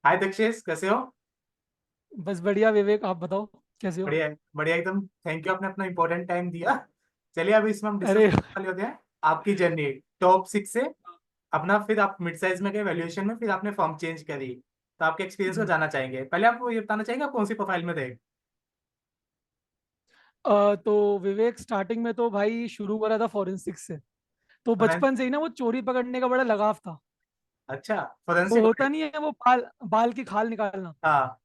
हाय दक्षेश, कैसे हो? बस बढ़िया विवेक, आप बताओ कैसे हो। बढ़िया है, बढ़िया एकदम। थैंक यू, आपने अपना इंपॉर्टेंट टाइम दिया। चलिए, अभी इसमें हम डिस्कस अरे करने वाले होते हैं आपकी जर्नी टॉप 6 से अपना। फिर आप मिड साइज में गए वैल्यूएशन में, फिर आपने फर्म चेंज करी, तो आपके एक्सपीरियंस को हम्म। जानना चाहेंगे। पहले आपको ये बताना चाहेंगे आप कौन सी प्रोफाइल में थे? तो विवेक, स्टार्टिंग में तो भाई शुरू करा था फॉरेंसिक से। तो फोरेंस बचपन से ही ना वो चोरी पकड़ने का बड़ा लगाव था। अच्छा, वो फोरेंसिक। होता नहीं है, वो बाल बाल की खाल निकालना। हाँ।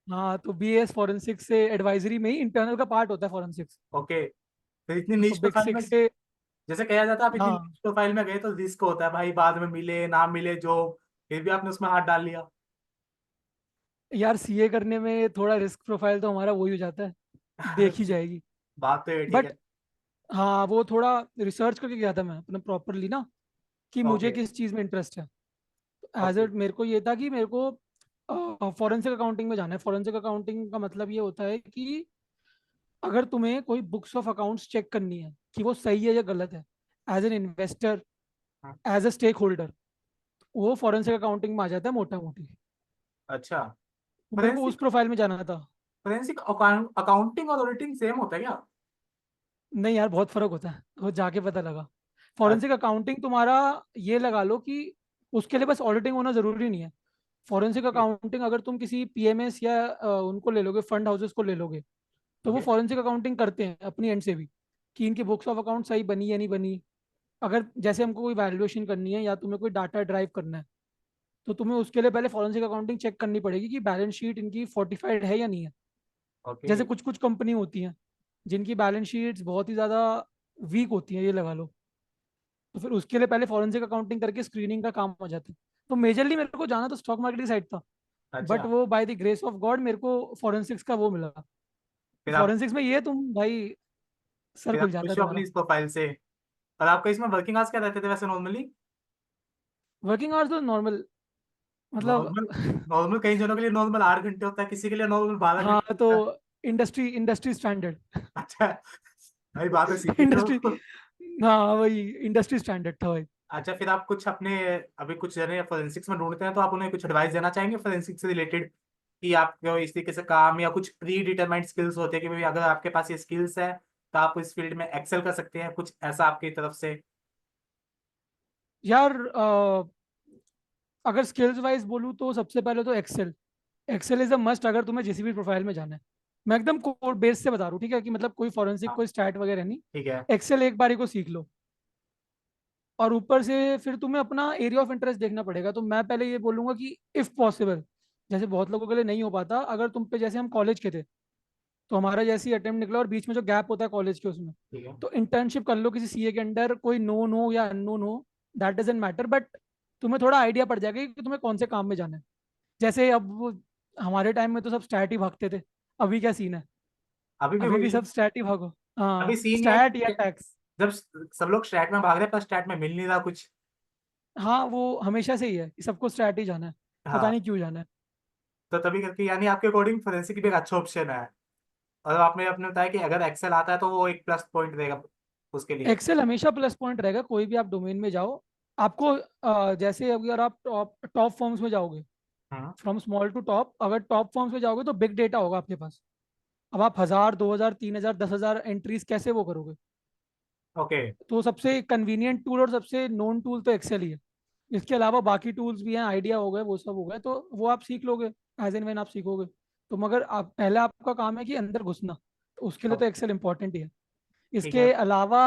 हाँ, तो बीएस फॉरेंसिक से एडवाइजरी में ही इंटरनल का पार्ट होता है फॉरेंसिक्स। ओके। फिर इतनी तो नीच बिग प्रोफाइल में, सिक्स से। जैसे कहा जाता है, आप इतनी हाँ नीच प्रोफाइल में गए तो रिस्क होता है भाई, बाद में मिले ना मिले जॉब। फिर भी आपने उसमें हाथ डाल लिया। यार, सीए करने में थोड़ा रिस्क प्रोफाइल तो हमारा वही हो जाता है। देखी जाएगी। बात तो ये ठीक बट है। हाँ, वो थोड़ा रिसर्च करके गया था मैं अपना प्रॉपरली ना, कि मुझे ओके। किस चीज़ में इंटरेस्ट है। As okay. ए मेरे को ये था कि मेरे को फॉरेंसिक अकाउंटिंग में जाना है। फॉरेंसिक अकाउंटिंग का मतलब ये होता है कि अगर तुम्हें कोई बुक्स ऑफ अकाउंट्स चेक करनी है कि वो सही है या गलत है, as an investor, as a stakeholder, वो फॉरेंसिक अकाउंटिंग में आ जाता है मोटा मोटी। अच्छा। तो मेरे को उस फोरेंसिक प्रोफाइल में जाना था। फोरेंसिक अकाउंटिंग और ऑडिटिंग सेम होता है क्या? नहीं यार, बहुत फर्क होता है, वो जाके पता लगा। अच्छा। फॉरेंसिक अकाउंटिंग तुम्हारा, ये लगा लो कि उसके लिए बस ऑडिटिंग होना जरूरी नहीं है। फॉरेंसिक अकाउंटिंग अगर तुम किसी पीएमएस या उनको ले लोगे, फंड हाउसेस को ले लोगे, तो वो ओके। फॉरेंसिक अकाउंटिंग करते हैं अपनी एंड से भी, कि इनकी बुक्स ऑफ अकाउंट सही बनी या नहीं बनी। अगर जैसे हमको कोई वैल्यूएशन करनी है या तुम्हें कोई डाटा ड्राइव करना है, तो तुम्हें उसके लिए पहले फॉरेंसिक अकाउंटिंग चेक करनी पड़ेगी कि बैलेंस शीट इनकी फोर्टिफाइड है या नहीं है। ओके। जैसे कुछ कुछ कंपनी होती हैं जिनकी बैलेंस शीट्स बहुत ही ज़्यादा वीक होती हैं, ये लगा लो। तो फिर उसके लिए पहले फॉरेंसिक अकाउंटिंग करके स्क्रीनिंग का काम हो जाता है। तो मेजरली मेरे को जाना तो स्टॉक मार्केट की साइड था। अच्छा। बट वो by the grace of God मेरे को फॉरेंसिक्स का वो मिला। तो फिर आप फॉरेंसिक्स में ये तुम भाई, सर फिर खुल आप जाता है खुश हो अपनी तुम्हारा। इस प्रोफाइल से? और आपका इसमें वर्किंग आवर्स क्या रहते थे वैसे नॉर्मली? वर्किंग आवर्स तो नॉर्मल, मतलब नॉर्मल नॉर्मल कई जनों के लिए नॉर्मल 8 घंटे होता है, किसी के लिए नॉर्मल 12 घंटे हाँ, तो होता है। Industry standard. अच्छा। भाई बात है, सीखी इंडस्ट्री, तो। हाँ वही इंडस्ट्री स्टैंडर्ड था भाई। अच्छा, फिर आप कुछ अपने अभी कुछ जने फोरेंसिक्स में ढूंढते हैं, तो आप उन्हें कुछ एडवाइस देना चाहेंगे फोरेंसिक्स से रिलेटेड, कि आपको इस तरीके से काम या कुछ प्री डिटरमाइंड स्किल्स होते हैं कि भाई अगर आपके पास ये स्किल्स है तो आप इस फील्ड में एक्सेल कर सकते हैं, कुछ ऐसा आपकी तरफ से? यार, अगर स्किल्स वाइज बोलूँ तो सबसे पहले तो excel. Excel is a must अगर तुम्हें जिस भी प्रोफाइल में जाना है। मैं एकदम कोर बेस से बता रहा हूँ, ठीक है, कि मतलब कोई फॉरेंसिक हाँ, कोई स्टैट वगैरह नहीं। ठीक है। एक्सेल एक बारी को सीख लो। और ऊपर से फिर तुम्हें अपना एरिया ऑफ इंटरेस्ट देखना पड़ेगा। तो मैं पहले ये बोलूंगा कि इफ़ पॉसिबल, जैसे बहुत लोगों के लिए नहीं हो पाता, अगर तुम पे जैसे हम कॉलेज के थे, तो हमारा जैसे ही अटेम्प्ट निकला और बीच में जो गैप होता है कॉलेज के उसमें, ठीक है। तो इंटर्नशिप कर लो किसी सीए के अंडर। कोई नोन हो या अननोन हो, दैट डजेंट मैटर, बट तुम्हें थोड़ा आइडिया पड़ जाएगा कि तुम्हें कौन से काम में जाना है। जैसे अब हमारे टाइम में तो सब स्टैट ही भागते थे। अभी क्या सीन है? अभी भी अभी भी वही है। सब स्टैट ही भागो। अभी हाँ, सीन ये है स्टैट या कि टैक्स। जब सब लोग स्टैट में भाग रहे हैं पर स्टैट में मिल नहीं रहा कुछ। हाँ, वो हमेशा से ही है कि सबको स्टैट ही जाना है। पता हाँ। नहीं क्यों जाना है। तो तभी करके यानी आपके अकॉर्डिंग फोरेंसिक भी एक अच्छा ऑप्शन है। और आपने आपने बताया कि अगर एक्सेल आता है तो वो एक प्लस पॉइंट रहेगा उसके लिए। एक्सेल हमेशा प्लस पॉइंट रहेगा, कोई भी आप डोमेन में जाओ। आपको जैसे अगर आप टॉप टॉप फॉर्म्स में जाओगे, हाँ। फ्रॉम स्मॉल टू टॉप, अगर टॉप फॉर्म्स में जाओगे तो बिग डेटा होगा आपके पास। अब आप 1,000, 2,000, 3,000, 10,000 एंट्रीज कैसे वो करोगे? ओके। तो सबसे कन्वीनियंट टूल और सबसे नोन टूल तो एक्सेल ही है। इसके अलावा बाकी टूल्स भी हैं, आइडिया हो गए, वो सब हो गए, तो वो आप सीख लोगे एज एंड व्हेन आप सीखोगे। तो मगर आप पहले आपका काम है कि अंदर घुसना, तो उसके लिए तो एक्सेल इंपॉर्टेंट ही है। ठीक है। इसके अलावा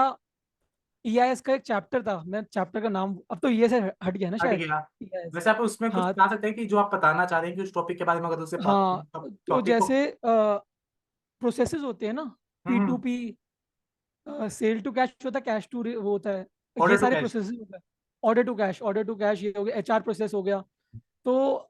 ईआईएस का एक चैप्टर था, मैं चैप्टर का नाम, अब तो ये से हट गया ना हट शायद। गया। ईआईएस। वैसे आप उसमें कुछ हाँ बता सकते हैं कि जो आप बताना चाह रहे हैं कि उस टॉपिक के बारे में, अगर उसे हाँ, तो टॉपिक को। जैसे प्रोसेसेस होते हैं ना, P to hmm. P, sale to cash होता है, कैश टू वो होता है। ऑर्डर ये टू सारे कैश। प्रोसेसेस होता है। ऑर्डर टू कैश ये हो गया, एचआर प्रोसेस हो गया। तो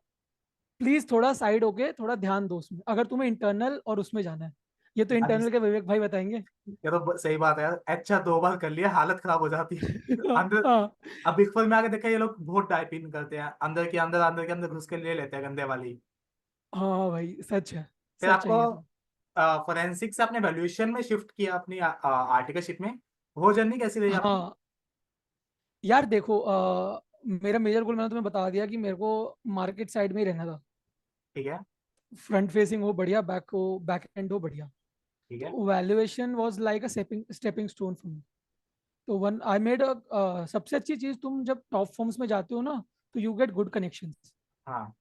प्लीज थोड़ा साइड होके थोड़ा ध्यान दो उसमें, अगर तुम्हें इंटरनल और उसमें जाना है। ये तो यानी इंटरनल के विवेक भाई बताएंगे। ये तो सही बात है यार, अच्छा 2 बार कर लिया हालत खराब हो जाती है अंदर। हाँ अब बिग फोर में आके देखा, ये लोग बहुत टाइपिंग करते हैं, अंदर के अंदर घुस के ले लेते हैं गंदे वाली। हाँ भाई, सच है। फिर सच आपको है ये तो। फोरेंसिक से अपने वैल्यूएशन में शिफ्ट किया अपनी आर्टिकलशिप में, वो जर्नी कैसी रही आपकी? हाँ यार देखो, मेरा मेजर गोल मैंने तुम्हें बता दिया कि मेरे को मार्केट साइड में ही रहना था। ठीक है। फ्रंट फेसिंग हो बढ़िया, बैक एंड हो बढ़िया। ठीक है। तो valuation was like a stepping stone for me. तो वन आई मेड सबसे अच्छी चीज, तुम जब टॉप फॉर्म्स में जाते हो ना, तो यू गेट गुड कनेक्शंस। हाँ।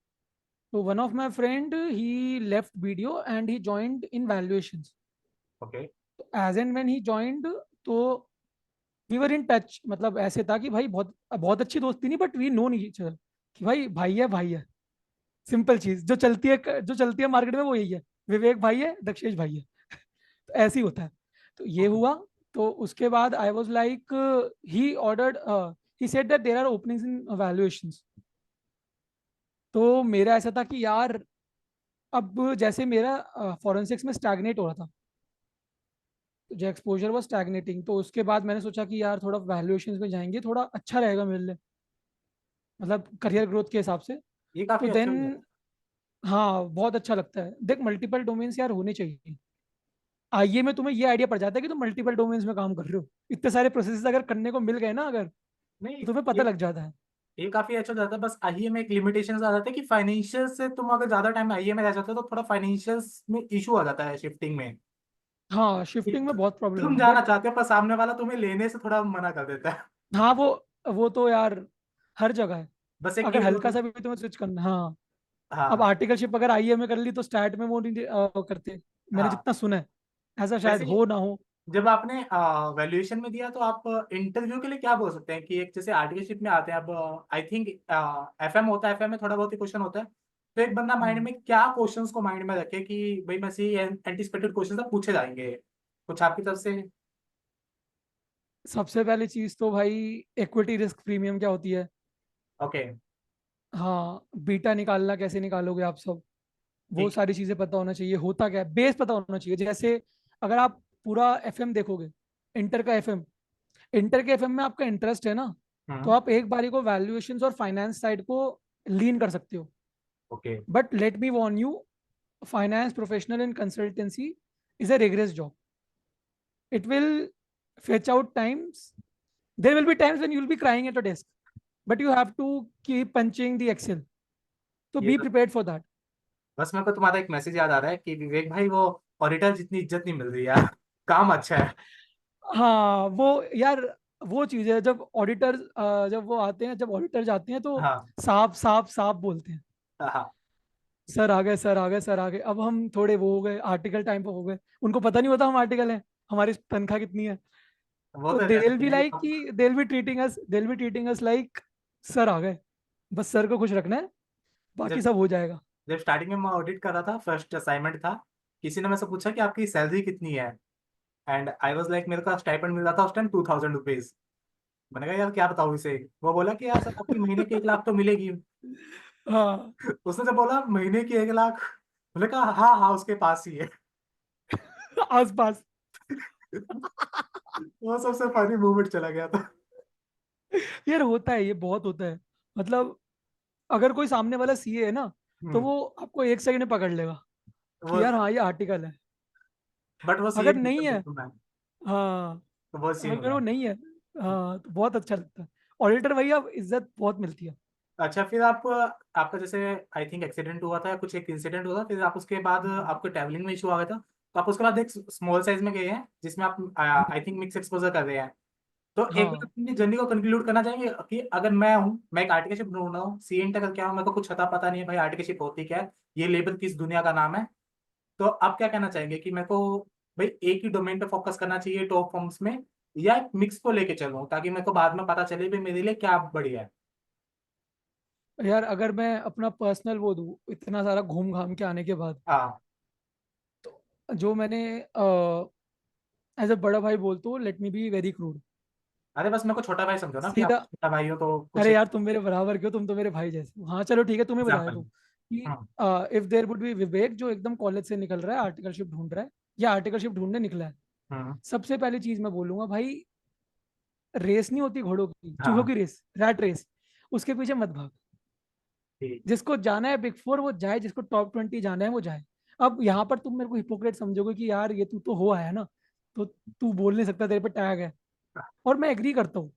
तो one of my friend he left video and he joined in valuations. Okay. तो as and when he joined, तो वी वर इन टच। मतलब ऐसे था कि भाई बहुत बहुत अच्छी दोस्ती नहीं, but we know each other, कि भाई भाई है भाई है। सिंपल चीज जो चलती है मार्केट में वो यही है, विवेक भाई है, दक्षेश भाई है। तो ऐसे ही होता है। तो ये ओके। हुआ। तो उसके बाद I was like, he ordered, he said that there are openings in valuations. तो मेरा ऐसा था कि यार, अब जैसे मेरा फॉरेंसिक्स में स्टैग्नेट हो रहा था, तो जो एक्सपोजर was स्टैग्नेटिंग, तो उसके बाद मैंने सोचा कि यार थोड़ा वैल्यूएशंस में जाएंगे, थोड़ा अच्छा रहेगा मेरे लिए, मतलब करियर ग्रोथ के हिसाब से। ये तो काफी अच्छा देन, हो गया। हाँ बहुत अच्छा लगता है। देख, मल्टीपल डोमेन्स यार होने चाहिए। आइए में तुम्हें ये आइडिया पड़ जाता है कि तुम मल्टीपल डोमेन्स में काम कर रहे हो। इतने सारे प्रोसेस अगर करने को मिल गए ना अगर, नहीं, तो तुम्हें पता लग जाता है। ये काफी अच्छा हो जाता है। बस आईए में एक लिमिटेशन आ जाता है कि फाइनेंशियल से तुम अगर ज्यादा टाइम आईए में रह जाते हो तो थोड़ा फाइनेंशियल्स में इशू आ जाता है शिफ्टिंग में। हाँ, कि शिफ्टिंग में बहुत प्रॉब्लम तुम है जाना देख। चाहते हो पर सामने वाला तुम्हें लेने से थोड़ा मना कर देता है। हाँ, वो तो यार हर जगह है। बस एक अगर ये हल्का सा भी तुम्हें स्विच करना, हाँ। अब हाँ। आर्टिकलशिप अगर आईए में कर ली तो स्टार्ट में वो नहीं करते। मैंने हाँ। जितना सुना है, ऐसा शायद वैसे हो ना हो। जब आपने वैल्यूएशन में दिया तो आप इंटरव्यू के लिए क्या बोल सकते हैं कि एक जैसे आर्टिकलशिप में आते हैं अब आई थिंक एफएम होता है, एफएम में थोड़ा बहुत ही क्वेश्चन होता है। तो एक बंदा माइंड हम्म। में क्या क्वेश्चंस को माइंड में रखे कि भाई मैं से एंटिसिपेटेड क्वेश्चन पूछे जाएंगे कुछ आपकी तरफ से। सबसे पहली चीज तो भाई, इक्विटी रिस्क प्रीमियम क्या होती है। ओके। हाँ, बीटा निकालना कैसे निकालोगे आप सब, वो ठीक। सारी चीजें पता होना चाहिए। होता क्या है, बेस पता होना चाहिए। जैसे अगर आप पूरा एफएम देखोगे, इंटर का एफएम, इंटर के एफएम में आपका इंटरेस्ट है ना, तो हम्म। आप एक बारी को वैल्यूएशंस और फाइनेंस साइड को लीन कर सकते हो। Okay. But let me warn you, finance professional in consultancy is a rigorous job. It will fetch out times. There will be times when you'll be crying at a desk, but you have to keep punching the Excel. So ये be तो prepared for that. बस मेरे को तुम्हारा एक message याद आ रहा है कि विवेक भाई वो ऑडिटर जितनी इज्जत नहीं मिल रही यार। काम अच्छा है। हाँ वो यार, वो चीज है जब ऑडिटर, जब वो आते हैं, जब ऑडिटर जाते हैं तो हाँ। साफ साफ साफ बोलते हैं, हाँ। सर आ गए, सर आ गए, सर आ गए। अब हम थोड़े वो हो गए, आर्टिकल टाइम पे हो गए, उनको पता नहीं होता हम आर्टिकल हैं, हमारी तनख्वाह कितनी है। वो तो तो they'll रहता be है। like कि they'll be treating us like sir आ गए, बस सर को खुश रखना है, बाकी जब सब हो जाएगा। जब स्टार्टिंग में मैं ऑडिट कर रहा था, फर्स्ट असाइनमेंट था, किसी ने मुझसे पूछा कि आपकी सैलरी कितनी है। एंड आई वाज लाइक मेरे को स्टाइपेंड मिल रहा था उस टाइम 2000 रुपीज। मैंने कहा यार क्या बताऊँ इसे। वो बोला कि यार सर आपकी महीने की 1 लाख तो मिलेगी। हाँ। उसने जब बोला महीने की 1 लाख, मैंने कहा हाँ हाँ उसके पास ही है। आसपास। वो सबसे फनी मोमेंट चला गया था। यार होता है, ये बहुत होता है। मतलब अगर कोई सामने वाला सीए है ना, तो हम्म। वो आपको एक सेकंड में पकड़ लेगा वो कि यार हाँ, ये आर्टिकल है। बट वो सीए अगर नहीं नहीं था है, तो मैं, हाँ, तो वो सीन हो अगर वो गया। नहीं है, हाँ, तो बहुत अच्छा लगता है। ऑडिटर भैया इज्जत बहुत मिलती है। अच्छा फिर आप आपका जैसे आई थिंक एक्सीडेंट हुआ था या कुछ एक इंसिडेंट हुआ था, फिर आप उसके बाद आपको ट्रैवलिंग में इशू आ गया था, तो आप उसके बाद एक स्मॉल साइज में गए हैं जिसमें आप आई थिंक मिक्स एक्सपोजर कर रहे हैं। तो एक बार हाँ अपनी जर्नी को कंक्लूड करना चाहेंगे कि अगर मैं हूँ, मैं एक आर्टिकलशिप ढूंढ रहा हूँ, सी इंटर करके आऊँ, मेरे को कुछ अता पता नहीं है भाई आर्टिकलशिप होती क्या है, ये लेबर किस दुनिया का नाम है, तो आप क्या कहना चाहेंगे कि मेरे को भाई एक ही डोमेन पे फोकस करना चाहिए टॉप फॉर्म्स में, या एक मिक्स को लेके चलूं ताकि मेरे को बाद में पता चले भाई मेरे लिए क्या बढ़िया है। यार, अगर मैं अपना पर्सनल वो दूँ इतना सारा घूम घाम के आने के बाद, हाँ। तो जो मैंने एज अ बड़ा भाई बोलता हूँ, let me be very crude, अरे बस मेरे को छोटा भाई समझो ना कि आप सीधा। छोटा भाई हो तो कुछ अरे एक यार, तुम मेरे बराबर क्यों, तुम तो मेरे भाई जैसे हो। हाँ चलो ठीक है, तुम्हें बता एग्जाम्पल। देता हूँ कि हाँ। इफ देयर वुड बी विवेक जो एकदम कॉलेज से निकल रहा है, आर्टिकलशिप ढूंढ रहा है, या आर्टिकलशिप ढूंढने निकला है, हम्म। सबसे पहली चीज मैं बोलूंगा भाई, रेस नहीं होती घोड़ों की, चूहों हाँ। की रेस, रैट रेस, उसके पीछे मत भाग। ठीक। जिसको जाना है बिग फोर वो जाए, जिसको टॉप 20 जाना है वो जाए। अब यहाँ पर तुम मेरे को हिपोक्रेट समझोगे कि यार ये तू तो हो आया ना, तो तू बोल नहीं सकता, तेरे पे टैग है, और मैं एग्री करता हूँ।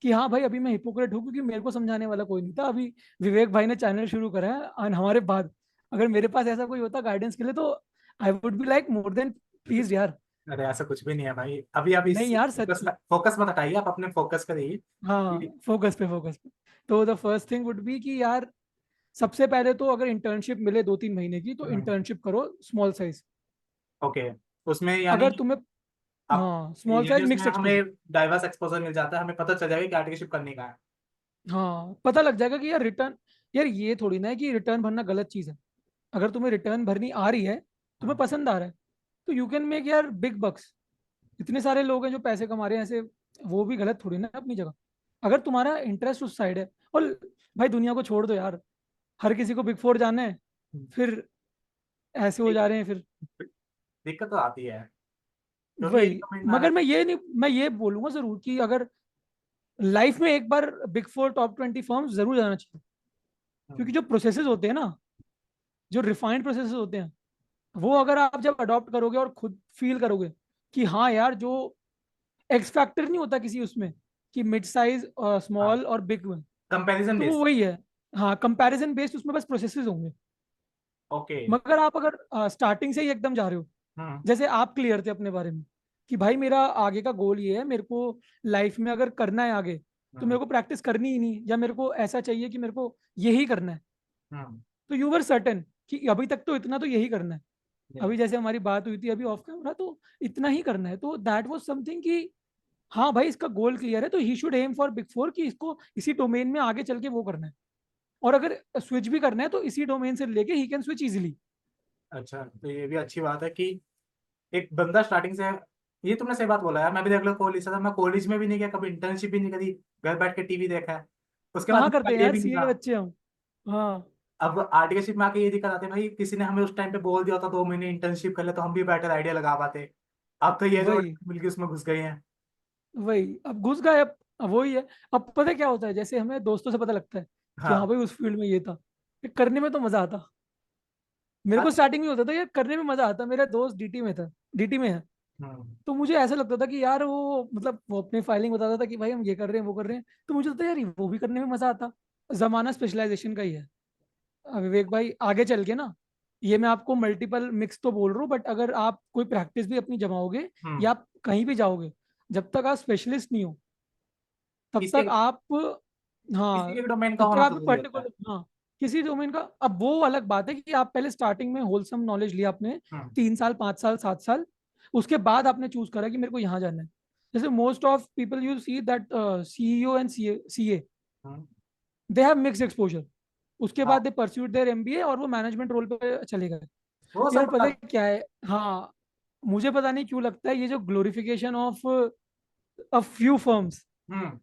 कि हाँ भाई अभी मैं हिपोक्रेट हूँ, क्योंकि मेरे को समझाने वाला कोई नहीं था। अभी विवेक भाई ने चैनल शुरू करा है, और हमारे बाद अगर मेरे पास ऐसा कोई होता गाइडेंस के लिए, तो I would be like more than please यार। अरे ऐसा कुछ भी नहीं है भाई, अभी आप इस नहीं यार फोकस सच। फोकस मत हटाइए, आप अपने फोकस करिए हाँ, कि फोकस पे, फोकस पे। तो the first thing would be कि यार सबसे पहले तो अगर इंटर्नशिप मिले 2-3 महीने की, तो इंटर्नशिप करो स्मॉल साइज। ओके, उसमें यानी अगर तुम्हें, आप, हाँ स्मॉल यानी साइज उसमें मिक्स एक्सपोजर। हमें डाइवर्स एक्सपोजर मिल जाता है, हमें पता चल जाएगा कि आर्टिकलशिप करने का है। हाँ पता लग जाएगा कि यार रिटर्न, यार ये थोड़ी ना है कि रिटर्न भरना गलत चीज है। अगर तुम्हें रिटर्न भरनी आ रही है, तुम्हें हाँ। पसंद आ रहा है, तो यू कैन मेक यार बिग बक्स। इतने सारे लोग हैं जो पैसे कमा रहे हैं ऐसे, वो भी गलत थोड़ी ना है अपनी जगह। अगर तुम्हारा इंटरेस्ट उस साइड है। और भाई दुनिया को छोड़ दो यार, हर किसी को बिग फोर जाना है, फिर ऐसे हो दिक- जा रहे हैं फिर। दिक्कत तो आती है, क्योंकि एक वही, कमेंट आ रहा मगर है। मैं ये बोलूंगा जरूर कि अगर लाइफ में एक बार बिग फोर टॉप 20 फर्म्स जरूर जाना चाहिए। क्योंकि जो प्रोसेसेस होते हैं ना, जो रिफाइंड प्रोसेसेस होते हैं, वो अगर आप जब अडॉप्ट करोगे और खुद फील करोगे कि हाँ यार, जो एक्स फैक्टर नहीं होता किसी उसमें, कि मिड साइज, हाँ, स्मॉल और बिग में, कंपैरिजन तो वो बेस्ड। वही है। हाँ, कंपैरिजन बेस्ड उसमें बस प्रोसेसेस होंगे। ओके। मगर आप अगर स्टार्टिंग से ही एकदम जा रहे हो, हम्म। जैसे आप क्लियर थे अपने बारे में कि भाई मेरा आगे का गोल ये है, मेरे को लाइफ में अगर करना है आगे, तो हम्म। मेरे को प्रैक्टिस करनी ही नहीं, या मेरे को ऐसा चाहिए कि मेरे को यही करना है। हम्म। तो यू वर सर्टेन कि अभी तक तो इतना तो यही करना है। Yeah. अभी जैसे हमारी बात हुई थी अभी ऑफ कैमरा, तो इतना ही करना है। तो दैट वाज समथिंग कि हाँ भाई इसका गोल क्लियर है, तो he should aim for big four, कि इसको इसी डोमेन में आगे चल के वो करना है। और अगर स्विच भी करना है तो इसी डोमेन से लेके ही कैन स्विच इजीली। अच्छा, तो ये भी अच्छी बात है कि एक बंदा स्टार्टिंग से, ये तुमने सही बात बोला यार, मैं भी देख लो कॉलेज से था, मैं कॉलेज में भी नहीं गया कभी, इंटर्नशिप भी नहीं करी, घर बैठ के टीवी देखा है, उसके बाद कहाँ करते हैं ये यार, भी नहीं सीए के था। बच्चे हम। हाँ अब आर्टिकलशिप में आके ये दिक्कत आती है भाई, किसी ने हमें उस टाइम पे बोल दिया होता 2 महीने इंटर्नशिप कर ले, तो हम भी बेटर आइडिया लगा पाते। अब तो ये जो वही, मिलकर उसमें घुस गए हैं। वही अब घुस गए। अब वही है। अब पता है क्या होता है, जैसे हमें दोस्तों से पता लगता है कि हाँ हाँ। भाई उस फील्ड में ये था, फिर करने में तो मजा आता। मेरे को अरे। स्टार्टिंग में होता था यार, करने में मजा आता। मेरा दोस्त डीटी में था, डीटी में है। हम्म। तो मुझे ऐसा लगता था कि यार वो मतलब वो अपनी फाइलिंग बताता था कि भाई हम ये कर रहे हैं वो कर रहे हैं, तो मुझे लगता है यार वो भी करने में मजा आता। जमाना स्पेशलाइजेशन का ही है। विवेक भाई आगे चल के ना, ये मैं आपको मल्टीपल मिक्स तो बोल रहा हूँ, बट अगर आप कोई प्रैक्टिस भी अपनी जमाओगे, या हम्म। आप कहीं भी जाओगे, जब तक आप स्पेशलिस्ट नहीं हो, तब किसी तक आप, किसी हाँ, एक डोमेन का तब तक होना आप जरूरी होता है। पर्टिकुलर, हाँ, किसी डोमेन का। अब वो अलग बात है कि आप पहले स्टार्टिंग में होलसम नॉलेज लिया आपने, हम्म। 3 साल 5 साल 7 साल, उसके बाद आपने चूज करा कि मेरे को यहाँ जाना है। जैसे most of people you see that CEO and CA, hmm. They have mixed exposure. उसके हाँ, बाद दे परस्यूड देयर एमबीए और वो मैनेजमेंट रोल पे चले गए। वो यार सब पता है अलग। क्या है, हाँ, मुझे पता नहीं क्यों लगता है ये जो glorification of a few firms, hmm.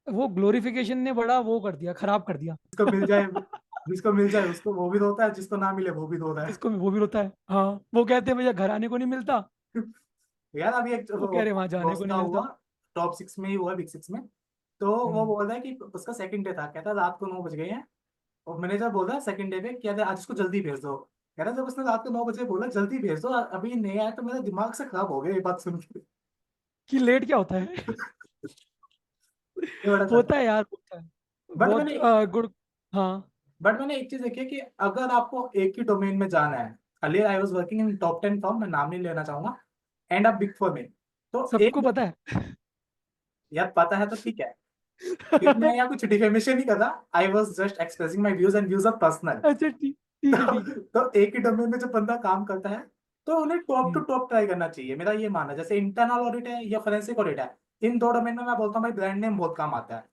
वो ग्लोरिफिकेशन ने बड़ा वो कर दिया, खराब कर दिया। जिसको मिल जाए, जिसको मिल जाए उसको वो भी धोता है, जिसको ना मिले वो भी धोता है। जिसको वो भी रोता है, हाँ। वो कहते हैं भैया घर आने को नहीं मिलता, यार अभी एक वो कह रहे वहां जाने दोस्त को का नहीं हुआ, मिलता। टॉप 6 में ही हुआ, बिग 6 में। तो वो हम्म। बोल रहा है कि उसका सेकंड डे था, कहता रात को 9 बज गए हैं, और मैनेजर बोल रहा है सेकंड डे पे क्या था, आज इसको जल्दी भेज दो। कह रहा जब उसने रात को 9 बजे बोला जल्दी भेज दो, अभी नया है, तो मेरा दिमाग से खराब हो गया ये बात सुन के। कि लेट क्या होता है। ये बड़ा होता खतरा। है यार, होता है। बट बहुत मैंने गुड। हाँ, बट मैंने एक चीज देखी है कि अगर आपको एक ही डोमेन में जाना है, earlier I was working in top 10 firm, मैं नाम नहीं लेना चाहूंगा, एंड अब बिग 4 में, तो एक, सबको पता है। यार पता है तो ठीक है, क्योंकि मैं यहाँ कुछ डिफेमेशन नहीं कर रहा, I was just expressing my views and views of personal. अच्छा ठीक, ठीक है ठीक है। तो एक ही डोमेन में जब बंदा काम करता है, तो उन्हें top to hmm, top try करना चाहिए, मेरा ये मानना है। जैसे इंटरनल ऑडिट है या फोरेंसिक ऑडिट है, इन दो डोमेन में मैं बोलता हूँ भाई ब्रांड नेम बहुत काम आता है।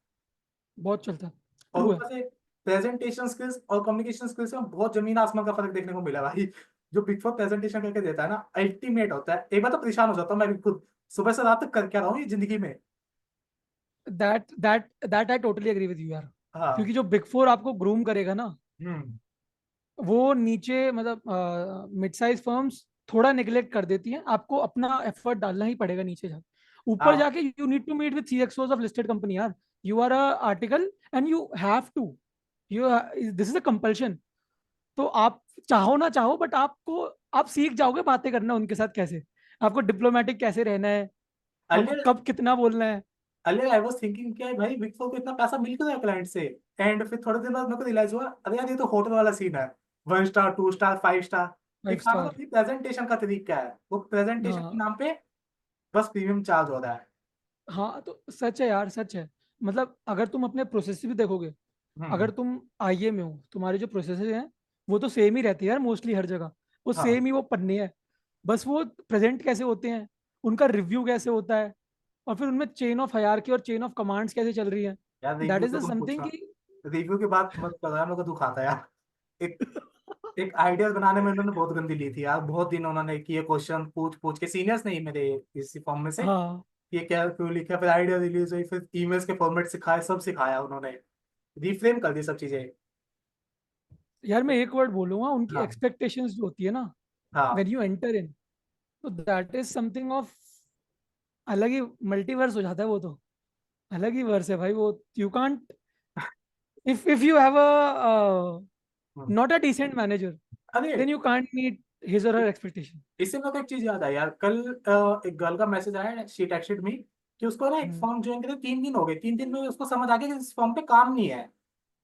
बहुत चलता है। और ट्रू है। ऊपर से प्रेजेंटेशन स्किल्स और कम्युनिकेशन स्किल्स में बहुत जमीन आसमान का फर्क देखने को मिला भाई। जो बिग 4 प्रेजेंटेशन करके देता है ना, अल्टीमेट होता है। एक बार तो परेशान हो जाता हूँ मैं भी खुद, सुबह से रात तक कर क्या रहा हूँ ये जिंदगी में। That I totally agree with you यार। हाँ। क्योंकि जो बिग फोर आपको ग्रूम करेगा ना, हम्म। वो नीचे मतलब मिड साइज फर्म्स थोड़ा निगलेक्ट कर देती हैं। आपको अपना एफर्ट डालना ही पड़ेगा नीचे जाके। ऊपर आप। जाके you need to meet with CXOs of listed company यार। You are a article and you have to, you, this is a compulsion. तो आप चाहो ना चाहो, बट आपको, आप सीख जाओगे बातें करना उनके साथ कैसे, आपको डिप्लोमेटिक कैसे रहना है, आपको अर्लियर कब कितना बोलना है। अरे आई वाज थिंकिंग क्या है भाई, बिग फोर को इतना पैसा मिल क्यों रहा है क्लाइंट से। एंड फिर थोड़े दिन बाद मेरे को रियलाइज हुआ, अरे यार ये तो होटल वाला सीन है, 1 स्टार 2 स्टार 5 स्टार। फाइव दिखाना तो स्टार अपनी प्रेजेंटेशन का तरीका है, वो प्रेजेंटेशन के हाँ नाम पे बस प्रीमियम चार्ज हो रहा है। हाँ, तो सच है यार, सच है। मतलब अगर तुम अपने प्रोसेस भी देखोगे, हम्म। अगर तुम आईए में हो, तुम्हारे जो प्रोसेसेस हैं वो तो सेम ही रहते हैं यार, मोस्टली हर जगह वो हाँ सेम ही वो पन्ने हैं। बस वो प्रेजेंट कैसे होते हैं, उनका रिव्यू कैसे होता है, और फिर उनमें चेन ऑफ हायरार्की और चेन ऑफ कमांड्स कैसे चल रही है। यार, दैट रिव्यू इज तो द तुम समथिंग पूछो, कि रिव्यू की बात मत करो यार, मेरे को दुख आता है यार। एक एक आइडिया बनाने में उन्होंने बहुत गंदी ली थी यार, बहुत दिन उन्होंने किए, क्वेश्चन पूछ पूछ के, सीनियर्स नहीं मेरे इसी फॉर्म में से, हाँ ये क्या क्यों लिखा, फिर आइडिया रिलीज हुई, फिर ईमेल्स के फॉर्मेट सिखाए, सब सिखाया उन्होंने, रिफ्रेम कर दी सब चीजें। यार, मैं एक वर्ड बोलूंगा, उनकी हाँ एक्सपेक्टेशंस जो होती है ना, हाँ। व्हेन यू एंटर इन, तो दैट इज समथिंग ऑफ अलग ही मल्टीवर्स हो जाता है वो तो। अलग ही वर्स है भाई वो। You can't, if you have a hmm. not a decent manager, अरे, then you can't meet his or her expectation. इससे मेरे को एक चीज याद आई यार, कल एक गर्ल का मैसेज आया, शी टेक्स्टेड मी कि उसको ना एक हम्म फॉर्म ज्वाइन करे, 3 दिन हो गए, 3 दिन में उसको समझ आ गया कि इस फॉर्म पे काम नहीं है।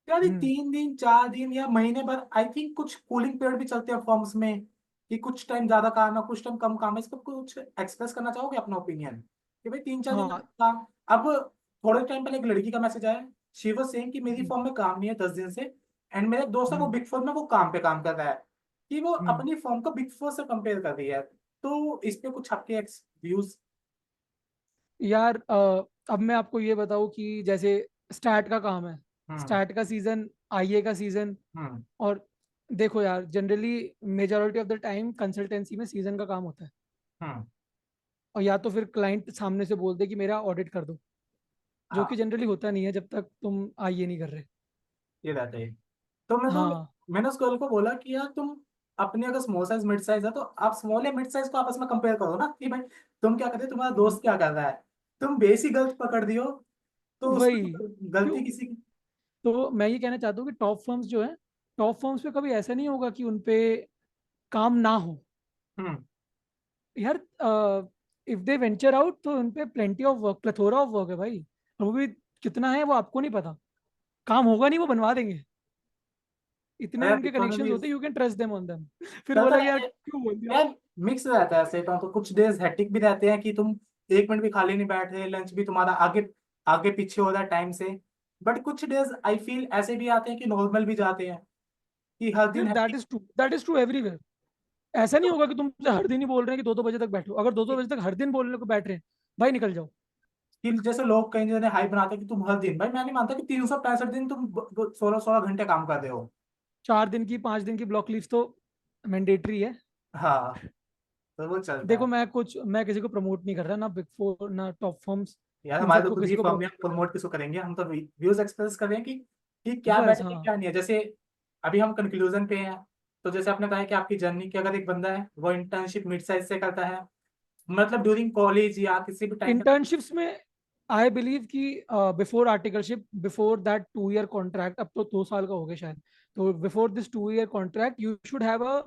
यार ये हम्म 3 दिन 4 दिन या महीने भर, आई थिंक कुछ कूलिंग पीरियड भी चलते हैं फॉर्म्स में, कि कुछ टाइम ज्यादा काम है कुछ टाइम कम काम है, इस पर कुछ एक्सप्रेस करना चाहोगे अपना ओपिनियन, कि भाई 3 4 दिन हाँ काम। अब थोड़े टाइम पहले एक लड़की का मैसेज आया, शी वाज सेइंग कि मेरी हम्म फॉर्म में काम नहीं है 10 दिन से, एंड मेरा एक दोस्त है वो हम्म बिग फोर में वो काम पे काम कर रहा है, कि वो हम्म। अपनी फॉर्म को बिग फोर से कंपेयर कर रही है। तो इस पे कुछ आपके व्यूज। यार अब मैं आपको ये बताऊं कि जैसे स्टैट का काम है, हम्म स्टैट का सीजन, आईए का सीजन, हम्म और देखो यार, generally majority of the time consultancy में सीजन का काम होता है, हम्म। और या तो फिर क्लाइंट सामने से बोल दे कि मेरा ऑडिट कर दो, जो कि हाँ, जनरली होता नहीं है जब तक तुम आईए नहीं कर रहे। ये रहता है। तो हाँ मैंने उस गर्ल को बोला कि यार तुम अपने, अगर स्मॉल साइज मिड साइज है तो आप स्मॉल या मिड साइज को आपस में कंपेयर करो ना, कि भाई तुम क्या कर रहे हो, तुम्हारा हम्म, दोस्त क्या कर रहा है, तुम बेसिक गलत पकड़ दियो, तो उसमें वही तो क्यों। गलती किसी की। तो मैं ये कहना चाहता हूँ कि टॉप फर्म्स जो है, टॉप फर्म्स पे कभी ऐसा नहीं होगा कि उन पे काम ना हो। हम्म। यार इफ दे वेंचर आउट तो उन पे plenty of work, plethora of work है भाई, और वो भी कितना है वो आपको नहीं पता। काम होगा नहीं, वो बनवा देंगे, इतने अरे उनके बिग फोर में कनेक्शंस भी होते हैं, you can trust them on them. फिर रहता बोला कि यार है क्यों बोल दिया। यार, मिक्स रहता है ऐसे तो कुछ डेज हेक्टिक भी रहते हैं कि तुम 1 मिनट भी खाली नहीं बैठ रहे, लंच भी तुम्हारा आगे आगे पीछे हो रहा है टाइम से, बट कुछ डेज आई फील ऐसे भी आते हैं कि नॉर्मल भी जाते हैं, कि हर दिन यार that hectic. Is true, that is true everywhere. ऐसा नहीं होगा कि तुमसे हर दिन ही बोल रहे हैं कि 2-2 बजे तक बैठो, अगर 2-2 बजे तक हर दिन बोलने को बैठ रहे हैं, भाई निकल जाओ। कि जैसे लोग कई जने हाई बनाते हैं कि तुम हर दिन, भाई मैं नहीं मानता कि 365 दिन तुम 16 16 घंटे काम कर रहे हो। 4 दिन की 5 दिन की ब्लॉक लीव्स तो मैंडेटरी है। हाँ, तो वो चलता देखो है। मैं किसी को प्रमोट नहीं कर रहा, ना बिग फोर ना टॉप फर्म्स, यार इन हमारे तो सबको खुद किसी ही को फर्म है, प्रमोट नहीं प्रमोट किसको करेंगे, हम तो व्यूज एक्सप्रेस कर रहे हैं कि क्या बस बेटर है हाँ। क्या नहीं है। जैसे अभी हम कंक्लूजन पे हैं, तो जैसे आपने कहा कि आपकी जर्नी के, अगर एक बंदा है वो इंटर्नशिप मिड साइज से करता है, मतलब ड्यूरिंग कॉलेज या किसी भी टाइम पे। इंटर्नशिप्स में आई बिलीव कि before articleship, before that 2 year contract, अब तो 2 साल का हो गया शायद, तो before this 2 year contract you should have a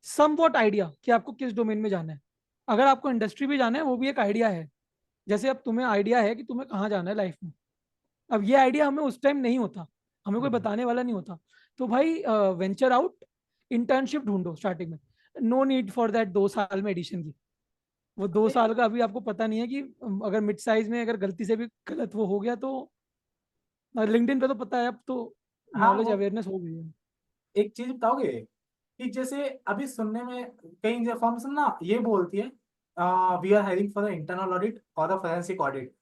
somewhat idea कि आपको किस डोमेन में जाना है। अगर आपको इंडस्ट्री भी जाना है, वो भी एक आइडिया है। जैसे अब तुम्हें आइडिया है कि तुम्हें कहाँ जाना है लाइफ में, अब ये आइडिया हमें उस टाइम नहीं होता, हमें कोई हम्म। बताने वाला नहीं होता। तो भाई वेंचर आउट, इंटर्नशिप ढूंढो स्टार्टिंग में। नो नीड फॉर दैट 2 साल में एडिशन की। वो 2 साल का अभी आपको पता नहीं है कि अगर मिड साइज में अगर गलती से भी गलत वो हो गया तो लिंक्डइन पे तो पता है अब तो, हाँ, नॉलेज वो अवेयरनेस हो गई है। एक चीज बताओगे कि जैसे अभी सुनने में कई फर्म्स ना ये बोलती है, we are hiring for internal audit और द फोरेंसिक ऑडिट,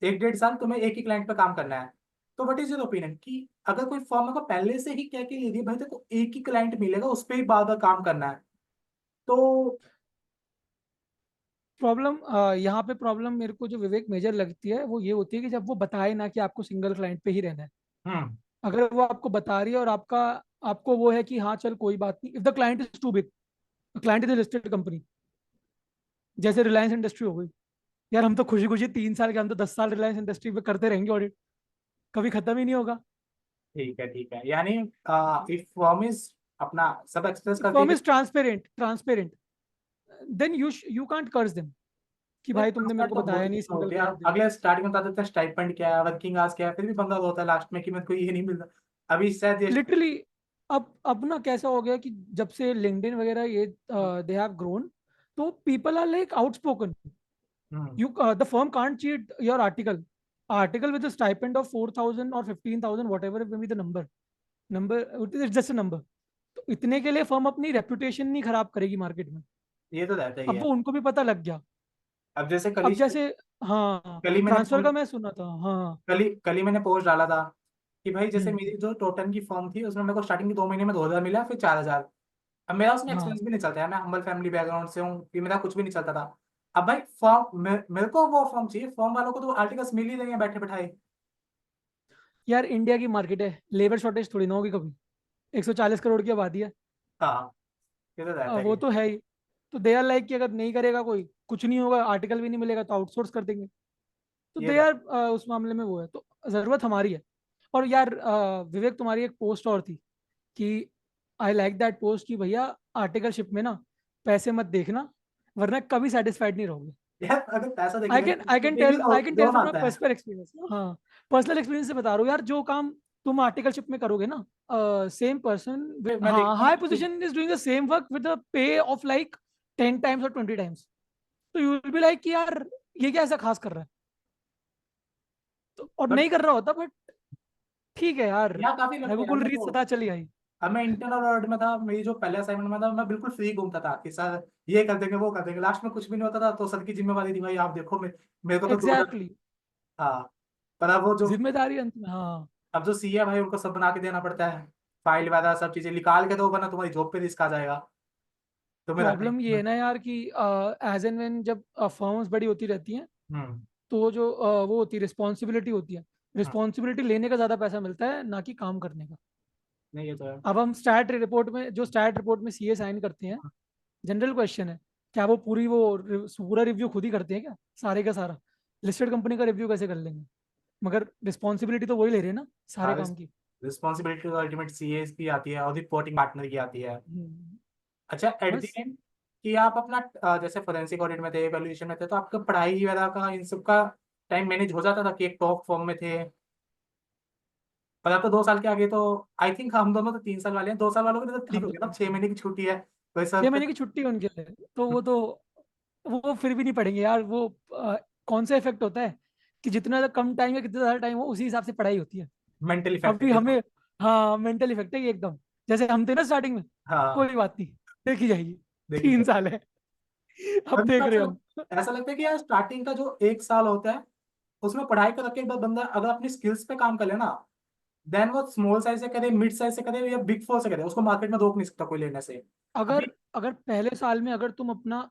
1 1.5 साल तुम्हें एक ही क्लाइंट पे काम करना है। तो व्हाट इज योर ओपिनियन, कि अगर कोई फर्म को पहले से ही कह के ले रही है भाई तेरे को एक ही क्लाइंट मिलेगा, उस पर ही बार बार काम करना है, तो। प्रॉब्लम यहाँ पे प्रॉब्लम मेरे को जो विवेक मेजर लगती है वो ये होती है कि जब वो बताए ना कि आपको सिंगल क्लाइंट पे ही रहना है। हम्म अगर वो आपको बता रही है और आपका, आपको वो है कि हाँ चल कोई बात नहीं, if the client is too big, client is listed company, जैसे रिलायंस इंडस्ट्री हो गई, यार हम तो खुशी खुशी 3 साल के, हम तो 10 साल रिलायंस इंडस्ट्री पे करते रहेंगे ऑडिट, कभी खत्म ही नहीं होगा। ठीक है, यानी इफ फर्म इज अपना सब एक्सप्रेस करती फर्म है is transparent, transparent, then you can't curse them. कि यार भाई तुमने मेरे ट्रांसफर को तो बताया बहुत नहीं, चीजें सिंगल होती है, क्लास दे दो। अगले स्टार्टिंग में बता देते हैं स्टाइपेंड क्या है, वर्किंग आवर्स क्या है, फिर भी बंदा होता है लास्ट में कि मेरे को ये नहीं मिल रहा। अभी शायद ये लिटरली अब ना कैसा हो गया कि जब से लिंक्डइन वगैरह ये दे हैव ग्रोन, तो people are like outspoken. Hmm You the firm can't cheat your article with a stipend of 4,000 or 15,000, whatever may be the number, it's just a number. तो इतने के लिए फर्म अपनी reputation नहीं खराब करेगी market में. ये तो रहता ही अब है। वो उनको भी पता लग गया. अब जैसे कल अब ही जैसे, हाँ, कल ही मैंने ट्रांसफर का मैं सुना था. हाँ. कल ही मैंने पोस्ट डाला था कि भाई जैसे हम्म. मेरी जो टोटन की फॉर्म थी उसमें मेरे को स्टार्टिंग के 2 महीने में 2,000 मिला, फिर 4,000। अब मेरा उसमें हाँ एक्सपीरियंस भी नहीं चलता है, मैं हम्बल फैमिली बैकग्राउंड से हूँ कि मेरा कुछ भी नहीं चलता था। अब भाई फॉर्म मेरे को वो फॉर्म चाहिए, फॉर्म वालों को तो आर्टिकल्स मिल ही देंगे बैठे बैठाए। यार, इंडिया की मार्केट है, लेबर शॉर्टेज थोड़ी ना होगी कभी. 140 करोड़ की आबादी है. हाँ, ये तो रहता ही वो है। तो है ही. तो दे आर लाइक कि अगर नहीं करेगा कोई, कुछ नहीं होगा, आर्टिकल भी नहीं मिलेगा, तो आउटसोर्स कर देंगे. तो ये दे रहता आर उस मामले में वो है, तो ज़रूरत हमारी है. और यार विवेक, तुम्हारी एक पोस्ट और थी कि आई लाइक दैट पोस्ट, कि भैया आर्टिकलशिप में ना पैसे मत देखना, वरना कभी सेटिस्फाइड नहीं रहोगे. यार अगर पैसा आई देखेगा कैन तो आई कैन टेल देखिए I can tell zone from my आता है। Personal experience. हाँ, पर्सनल एक्सपीरियंस से बता रहा हूँ यार. जो काम तुम आर्टिकलशिप में करोगे ना, सेम पर्सन फिर विद, मैं हाँ, देखता हूँ हाई ना, position is doing the same work with a पे ऑफ लाइक 10 टाइम्स और 20 टाइम्स. तो यू विल बी लाइक कि यार ये क्या ऐसा खास कर रहा है. तो और बट नहीं कर रहा होता, बट ठीक है यार. यहाँ काफी लगते हैं यार रघुकुल मेरे रीत को। सदा चली आई. अब मैं इंटरनल ऑडिट में था, मेरी जो पहले असाइनमेंट में था, मैं बिल्कुल फ्री घूमता था कि सर ये कर देंगे वो कर देंगे, लास्ट में कुछ भी नहीं होता था, तो सर की जिम्मेवारी थी भाई आप देखो, मेरे को तो 2 हजार। एग्जैक्टली. हाँ। पर अब वो जो जिम्मेदारी अंत में, हाँ. अब जो सी है भाई उनको सब बना के देना पड़ता है, फाइल वगैरह सब चीजें निकाल के दो, वरना तुम्हारी जॉब पे रिस्क आ जाएगा। तुम्हें रखना प्रॉब्लम ये ही। है ना यार कि एज एंड व्हेन जब फर्म्स बड़ी होती रहती हैं, हम्म तो जो वो होती है, रिस्पॉन्सिबिलिटी होती है. हम्म, रिस्पॉन्सिबिलिटी लेने का ज्यादा पैसा मिलता है, ना कि काम करने का. नहीं ये तो है। अब हम स्टैट रिपोर्ट में सीए साइन करते हैं. जनरल क्वेश्चन है, क्या वो पूरा रिव्यू खुद ही करते हैं क्या, सारे का सारा? लिस्टेड कंपनी का रिव्यू कैसे कर लेंगे? मगर रिस्पॉन्सिबिलिटी तो वही ले रहे हैं ना, सारे हाँ, काम की. रिस्पॉन्सिबिलिटी तो अल्टीमेट सीएस की आती है और रिपोर्टिंग पार्टनर की आती है। हम्म, अच्छा, एट द बस. एंड कि आप अपना जैसे फोरेंसिक ऑडिट में थे, वैल्यूएशन में थे, तो आपका पढ़ाई वगैरह का इन सब का टाइम मैनेज हो जाता था कि एक टॉप फॉर्म में थे। पर अब तो 2 साल के आगे तो आई थिंक हम दोनों तो 3 साल वाले हैं, 2 साल वालों के लिए तो ठीक हम हो तो गया ना, 3 साल. 6 महीने की छुट्टी है। कोई सर 6 महीने की छुट्टी है उनके लिए, तो वो फिर भी नहीं पढ़ेंगे यार. वो कौन सा इफेक्ट होता है कि जितना ज्यादा कम टाइम है, कितना ज्यादा टाइम हो, उसी हिसाब से पढ़ाई होती है. मेंटल इफेक्ट अभी है हमें, तो। हाँ, मेंटल इफेक्ट है ये एकदम. जैसे हम थे ना स्टार्टिंग में, हाँ, कोई बात नहीं, देखी जाएगी. देखिए 3 साल है, अब पर देख रहे ऐसा हम. ऐसा लगता है कि यार स्टार्टिंग का जो 1 साल होता है उसमें पढ़ाई कर के एक बार बंदा अगर अपनी स्किल्स पे काम कर लेना, देन वो स्मॉल साइज से करे, मिड साइज से करे या बिग फोर से करे, उसको मार्केट में रोक नहीं सकता कोई लेने से। अगर अभी। अगर पहले साल में अगर तुम अपना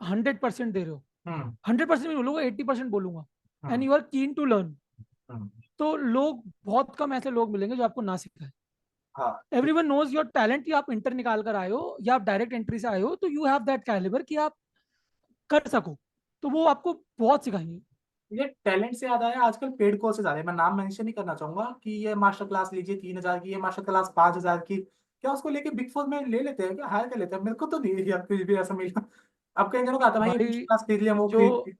100% दे रहे हो, हम्म 100% नहीं बोलूंगा, 80% बोलूंगा, and hmm you are keen to learn, hmm, तो लोग, बहुत कम ऐसे लोग मिलेंगे जो आपको ना सिखाए. हाँ। एवरीवन नोज योर टैलेंट, कि आप इंटर निकाल कर आए हो या आप डायरेक्ट एंट्री से आए हो, तो यू हैव दैट कैलिबर कि आप कर सको. तो वो आपको बहुत सिखाएंगे. ये टैलेंट से याद आया, आजकल पेड कोर्सेज आ रहे हैं, मैं नाम मेंशन नहीं करना चाहूंगा कि ये मास्टर क्लास लीजिए 3,000 की, ये मास्टर क्लास 5,000 की, क्या उसको लेके बिग फोर में ले लेते हैं क्या, हायर कर लेते हैं? मेरे को तो नहीं यार कुछ भी ऐसा मिला। अब कई जनों का आता है भाई ये भाई, मास्टर क्लास खरीद लिया वो जो खरीद लिया।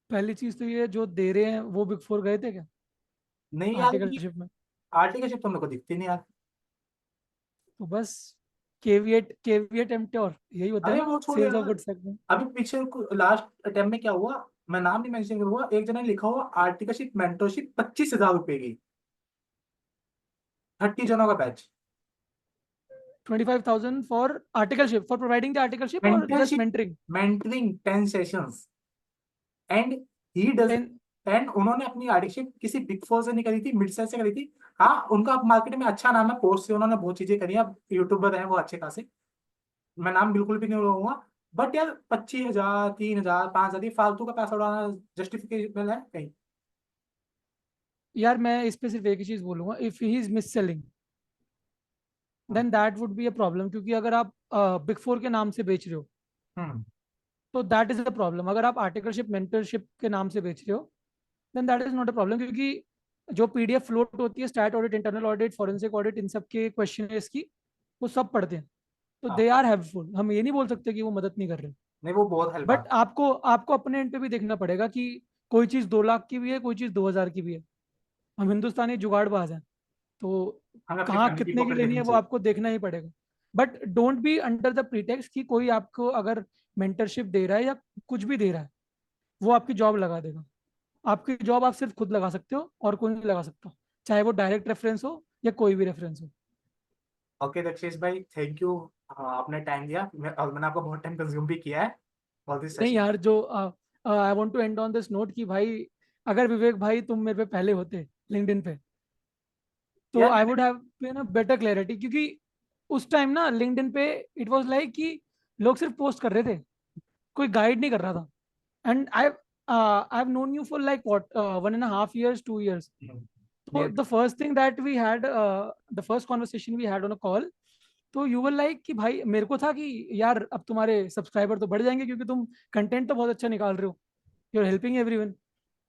पहली चीज तो ये, जो दे रहे हैं वो बिग फोर गए थे क्या नहीं यार, कि आर्टिकलशिप में? आर्टिकलशिप तो मेरे को दिखती नहीं यार। तो बस, केवीएट एम्प्योर यही होता है अरे ना, वो छोड़ सेल्स यार, ऑफ गुड सेगमेंट. अभी पीछे लास्ट अटेम्प्ट में क्या हुआ, मैं नाम नहीं मेंशन करूंगा, एक जना ने लिखा हुआ आर्टिकलशिप मेंटरशिप 25,000 रुपए की, 30 जनों का बैच। 25,000 for articleship, for providing the articleship और just mentorship, mentoring. Mentoring 10 sessions, and he does, 10. And उन्होंने अपनी आर्टिकलशिप किसी बिग फोर से नहीं करी थी, मिड साइज से करी थी। हाँ, उनका मार्केट में अच्छा नाम है, पोस्ट से उन्होंने बहुत चीजें करी हैं, अब यूट्यूबर हैं वो अच्छे खासे, मैं नाम बिल्कुल भी नहीं लूंगा। बट यार 25,000, 3,000, 5,000 ये फालतू का पैसा उड़ाना जस्टिफिकेशन है कहीं? यार मैं इस पे सिर्फ एक ही चीज बोलूंगा, if he is mis selling, hmm then that would be a problem. क्योंकि अगर आप बिग फोर के नाम से बेच रहे हो, हम्म, तो दैट इज अ प्रॉब्लम. अगर आप आर्टिकलशिप मेंटरशिप के नाम से बेच रहे हो, then that is not a problem. क्योंकि जो पीडीएफ फ्लोट होती है, stat audit, internal audit, forensic audit, इन सब के क्वेश्चन की, वो सब पढ़ते हैं. तो हाँ, दे आर हेल्पफुल, हम ये नहीं बोल सकते कि वो मदद नहीं कर रहे. नहीं वो बहुत हेल्प बट आता आपको आपको अपने एंड पे भी देखना पड़ेगा कि कोई चीज 2 लाख की भी है, कोई चीज 2 हजार की भी है। हम हिंदुस्तानी जुगाड़बाज हैं, तो है, हमें अपनी कहाँ फैमिली की कितने की पॉकेट लेनी है देखनी वो चाहिए। आपको देखना ही पड़ेगा। But don't be under the pretext कि कोई आपको अगर मेंटरशिप दे रहा है या कुछ भी दे रहा है, वो आपकी जॉब लगा देगा। आपकी जॉब आप सिर्फ खुद लगा सकते हो और कोई नहीं लगा सकता, चाहे वो डायरेक्ट रेफरेंस हो या कोई भी रेफरेंस हो। ओके दक्षेश भाई, थैंक यू। हाँ, आपने टाइम दिया, और मैंने आपको बहुत टाइम कंज्यूम भी किया है फॉर दिस नहीं सेशन। यार, जो I want to end on this note कि भाई, अगर विवेक भाई तुम मेरे पे पहले होते लिंक्डइन पे, तो यार आई मैंने would have been a better clarity, क्योंकि उस टाइम ना लिंक्डइन पे इट वाज लाइक कि लोग सिर्फ पोस्ट कर रहे थे, कोई गाइड नहीं कर रहा था। And I have known you for like what 1.5 years, 2 years. So ये the first thing that we had, the first conversation we had on a call, तो यू वर लाइक कि भाई मेरे को था कि यार अब तुम्हारे सब्सक्राइबर तो बढ़ जाएंगे क्योंकि तुम कंटेंट तो बहुत अच्छा निकाल रहे हो, यू आर हेल्पिंग एवरीवन।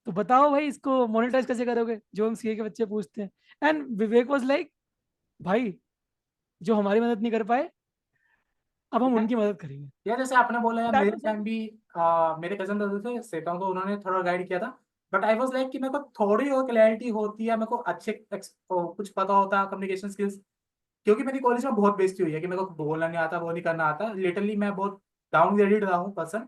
तो बताओ भाई इसको मोनेटाइज कैसे करोगे, जो हम सीए के बच्चे पूछते हैं। एंड विवेक वाज लाइक, भाई जो हमारी मदद नहीं कर पाए, अब हम यार उनकी मदद करेंगे। यार जैसे आपने बोला यार, दैट मेरे वाज लाइक, टाइम भी मेरे कजन दादा थे सेटों को, उन्होंने थोड़ा गाइड किया था। बट आई वाज लाइक कि मेरे को थोड़ी और क्लैरिटी होती है, मेरे को अच्छे कुछ पता होता कम्युनिकेशन स्किल्स। क्योंकि मेरी कॉलेज में बहुत बेइज्जती हुई है कि मेरे को बोलना नहीं आता, वो नहीं करना आता, लिटरली मैं बहुत डाउनग्रेडेड रहा हूँ पर्सन।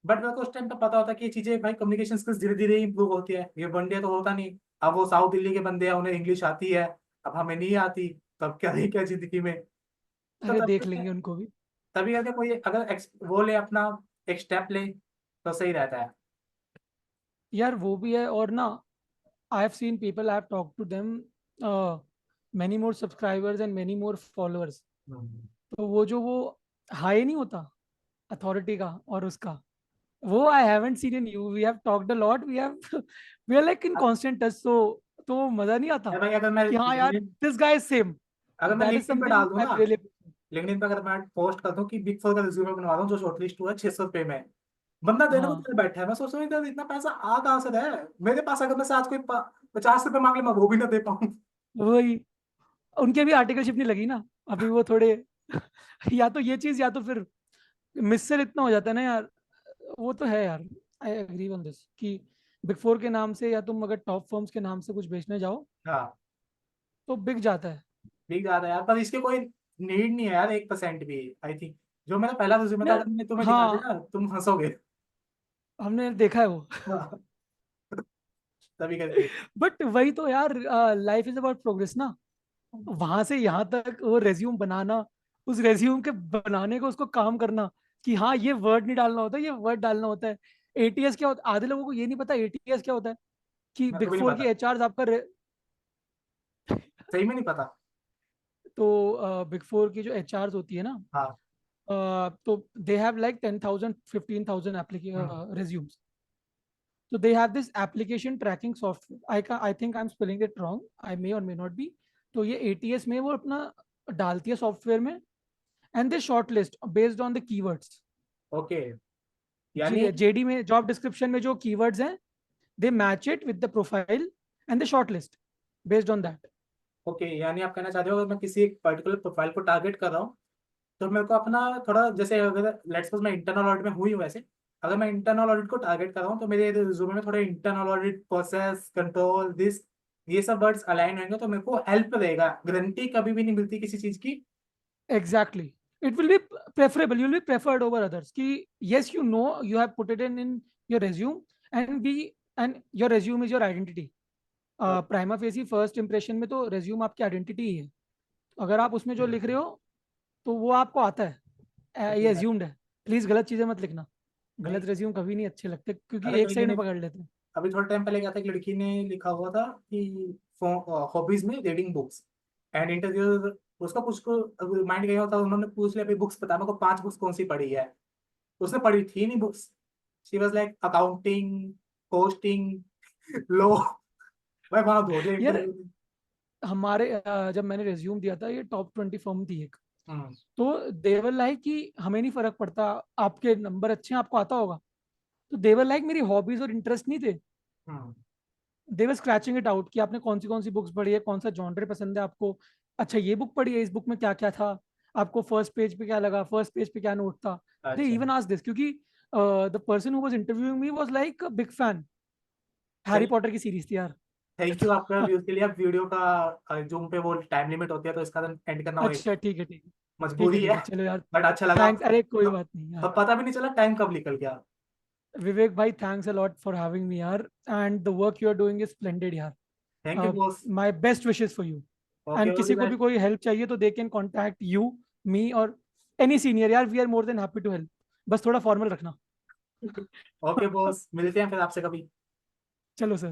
बट मेरे को उस टाइम पे पता होता कि ये चीजें भाई, कम्युनिकेशन स्किल्स धीरे धीरे इंप्रूव होती है, ये वन डे तो होता नहीं। अब वो साउथ दिल्ली के बंदे हैं, उन्हें इंग्लिश आती है, अब हमें नहीं आती, तब क्या है क्या जिंदगी में। तो अरे देख तभी लेंगे उनको भी। तभी करके कोई अगर वो ले अपना, एक स्टेप ले, तो सही रहता है। यार वो भी है, और ना I have seen people, I have talk to them, many more subscribers and many more followers. Hmm. तो वो हाई नहीं होता अथॉरिटी का और उसका, वो I haven't seen in you. We have talked a lot, we have we are like in अब constant touch. तो मजा नहीं आता भाई अगर मैं कि हाँ यार, this guy is same. That is LinkedIn पे समथिंग डाल दूं आई ना, रियली। लिंक्डइन पे अगर मैं पोस्ट कर दूं कि बिग फोर का रिज्यूमे बनवा रहा हूँ जो शॉर्टलिस्ट हुआ है 600 रुपये में, बंदा देने को हाँ तैयार बैठा है। मैं सोच रहा हूँ इधर इतना पैसा आ कहाँ से रहा है मेरे पास, अगर मैं से आज कोई 50 रुपये मांग ले, मैं वो भी ना दे पाऊँ। वही, उनके भी आर्टिकलशिप नहीं लगी ना अभी, वो थोड़े या तो ये चीज या तो फिर मिससेल इतना हो जाता है ना यार। वो तो है यार, आई एग्री ऑन दिस कि बिग फोर के नाम से या तुम अगर टॉप फर्म्स के नाम से कुछ बेचने जाओ हाँ, तो बिक जाता है। बिग ज्यादा यार, पर इसके कोई नीड नहीं है यार 1% भी, आई थिंक। जो मेरा पहला रिज्यूमे था, यार अगर मैं तुम्हें दिखा हाँ, दिया तुम हंसोगे। हमने देखा है वो। हाँ, तभी करके। बट वही तो यार, लाइफ इज अबाउट प्रोग्रेस ना। वहां से यहाँ तक वो रेज्यूम बनाना, उस रेज्यूम के बनाने को उसको काम करना, कि हाँ ये वर्ड नहीं डालना होता, ये वर्ड डालना होता है। एटीएस क्या होता है, आधे लोगों को ये नहीं पता एटीएस क्या होता है, कि मेरे बिग को भी नहीं फोर की पता, एचआर आपका सही में नहीं पता। तो बिग फोर की जो एचआर होती है ना, हाँ। तो they have like 10,000 15,000 hmm. resumes. So they have this application tracking software. I think I'm spelling it wrong. I may or may not be. तो ये एटीएस में वो अपना डालती है सॉफ्टवेयर में, and they short list based on the keywords. Okay, ji, यानी JD में जॉब डिस्क्रिप्शन में जो कीवर्ड्स हैं, they match it with the profile and they short list based on that. Okay, यानी आप कहना चाहते हो, अगर मैं किसी एक पर्टिकुलर प्रोफाइल को टारगेट कर रहा हूँ, तो मेरे को अपना थोड़ा, जैसे अगर लेट्स सपोज मैं इंटरनल ऑडिट में हुई हूँ वैसे, अगर मैं इंटरनल ऑडिट को टारगेट कर रहा हूँ, तो मेरे रिज्यूमे में थोड़े internal audit, process control, this, ये सब वर्ड्स अलाइन होंगे, तो मेरे को हेल्प रहेगा। गारंटी कभी भी नहीं मिलती किसी चीज की। Exactly. It will be preferable. You'll be preferred over others. कि yes, you know, you have put it in your resume, and your resume is your identity. Prima facie first impression में तो resume आपकी identity ही है। अगर आप उसमें जो लिख रहे हो तो वो आपको आता है, ये assumed है। प्लीज गलत चीजें मत लिखना, नहीं, गलत resume कभी नहीं अच्छे लगते क्योंकि अरे एक लड़की साइड ने में पकड़ लेते हैं। अभी थोड़ा टाइम पहले क्या था, एक लड़की ने लिखा हुआ था कि हॉबीज में रीडिंग बुक्स एंड इंटरव्यू, उसका कुछ को माइंड गया होता, उन्होंने पूछ लिया भाई बुक्स बता, मेरे को 5 बुक्स कौन सी पढ़ी है। उसने पढ़ी थी नहीं books, she was like accounting, costing, लो। भाई वहां धो दिया यार इंटरव्यू में। हमारे जब मैंने resume दिया था, ये टॉप 20 फर्म थी एक, हम्म। तो देवर लाइक कि हमें नहीं फर्क पड़ता, आपके नंबर अच्छे हैं आपको आता होगा। तो देवर लाइक मेरी हॉबीज और इंटरेस्ट नहीं थे, हम्म। देवर स्क्रैचिंग इट आउट कि आपने कौन सी बुक्स पढ़ी है, कौन सा जॉनर पसंद है आपको, अच्छा ये बुक पढ़ी है, इस बुक में क्या क्या था, आपको फर्स्ट पेज पे क्या लगा, फर्स्ट पेज पे क्या नोट था. दे अच्छा, इवन आस्क दिस, क्योंकि the person who was interviewing me was like a big fan. Harry चलिए, पॉटर की सीरीज थी यार. थैंक यू आपका व्यूज के लिए। अब वीडियो का जूम पे वो टाइम लिमिट होती है, तो इसका एंड करना वो एक अच्छा ठीक है, ठीक है. ठीक है, मजबूरी ठीक है। है, चलो यार. बट अच्छा लगा। थैंक्स, अरे कोई तो, बात नहीं यार. तो पता भी नहीं चला टाइम कब निकल गया। विवेक भाई, thanks a lot for having me यार. And the work you are doing is splendid यार. Thank you boss. My best wishes for you. Okay, and all the किसी को भी बेस्ट। कोई हेल्प चाहिए तो they can contact you, me और any senior यार. We are more than happy to help. बस थोड़ा फॉर्मल रखना. ओके बॉस, मिलते हैं फिर आपसे कभी। चलो सर.